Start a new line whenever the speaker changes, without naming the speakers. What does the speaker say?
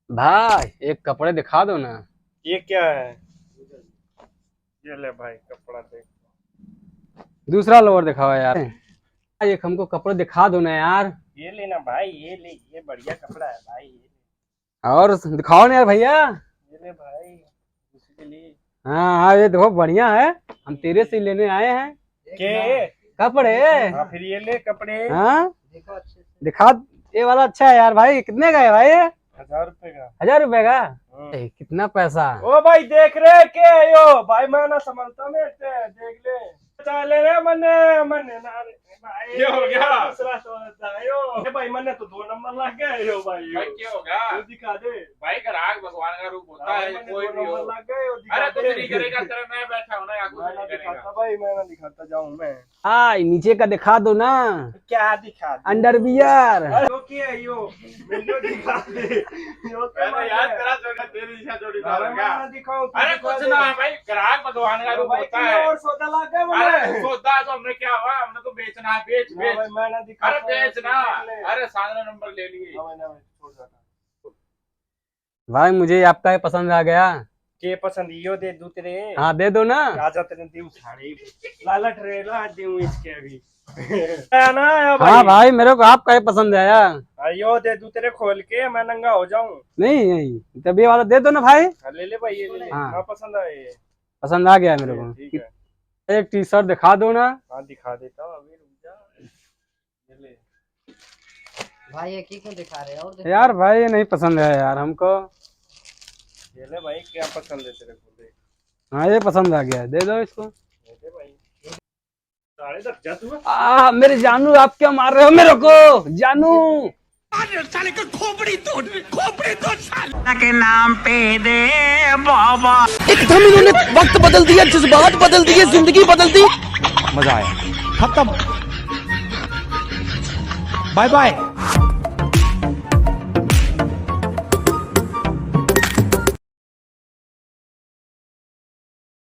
भाई एक कपड़े दिखा दो ना।
ये क्या है? ये ले भाई कपड़ा देख।
दूसरा लोअर दिखाओ यार। एक हमको कपड़े दिखा दो ना यार।
ये लेना भाई, ये ले, ये बढ़िया कपड़ा है भाई, ये ले।
और दिखाओ ना यार भैया।
ये ले भाई, इसके लिए।
हाँ हाँ, ये देखो बढ़िया है। हम तेरे से ही लेने आए हैं
के
कपड़े।
हाँ फिर ये ले कपड़े।
हाँ
देखो अच्छे से।
दिखा। ये वाला अच्छा है यार भाई। कितने का है भाई ये?
1000 रुपए का।
1000 रुपए का? कितना पैसा।
ओ भाई देख रहे के यो भाई, मैं ना समझता मैं देख ले चले रे मने मने ना रे भाई। ये हो गया दूसरा सोचता है यो। ए भाई मने तो 2 नंबर लग गए यो भाई।
भाई क्या हो गया?
तू दिखा दे
भाई ग्राहक भगवान का रूप होता है, कोई भी हो।
लग गए यो, दिखा
अरे कुछ
दे।
नहीं करेगा, तेरा मैं बैठा हूँ ना, या कुछ
मैं ना
नहीं करेगा।
दिखाता भाई, मैं ना दिखाता जाऊं मैं।
हाँ नीचे का दिखा दो ना।
क्या दिखा दे?
अंडरवियर।
यो क्या है यो? मेरे दिखा दे यो।
अरे यार तेरा जोड़ा तेरी दिशा जोड़ी था
मैं
क्या?
ना दिखाऊं।
अरे कुछ ना भाई, ग्राहक भगवान का रूप होता है।
और सौदा लग गया
अरे
मुझे।
सौदा तो हमने क्या हुआ, हमने तो बेचना है, बेच बेच।
मैं ना दिखा।
अरे बेचना। अरे 7 नंबर ले लिए।
भाई मुझे आपका ही पसंद आ गया।
के पसंद यो दे दू तेरे।
हाँ दे दो ना।
आजा तेरे दे साड़ी लालट रे ला दूं इसके अभी। है ना या भाई?
हाँ भाई मेरे को आपका ही पसंद आया।
यो दे दू तेरे खोल के, मैं नंगा हो जाऊं।
नहीं नहीं तब ये वाला दे दो ना भाई।
ले ले भाई, ये ले ले।
हाँ।
हाँ पसंद आए ये।
पसंद आ गया मेरे
ठीक
को।
है।
एक टी शर्ट दिखा दो ना।
हाँ दिखा देता हूँ अभी, रुक जा। ये ले
भाई ये क्यों दिखा रहे हो? और
यार भाई ये नहीं पसंद है यार हमको।
ये ले भाई, क्या पसंद है तेरे को? देख
हाँ ये पसंद आ गया, दे दो इसको।
ये ले भाई। साढ़े 10 जा तू।
मेरे जानू आप क्या मार रहे हो मेरे को? जानू
साले का खोपड़ी तोड़ के नाम पे दे बाबा। एकदम इन्होंने वक्त बदल दिया, जज्बात बदल दिए, जिंदगी बदल दी। मजा आया। खत्म। Bye bye.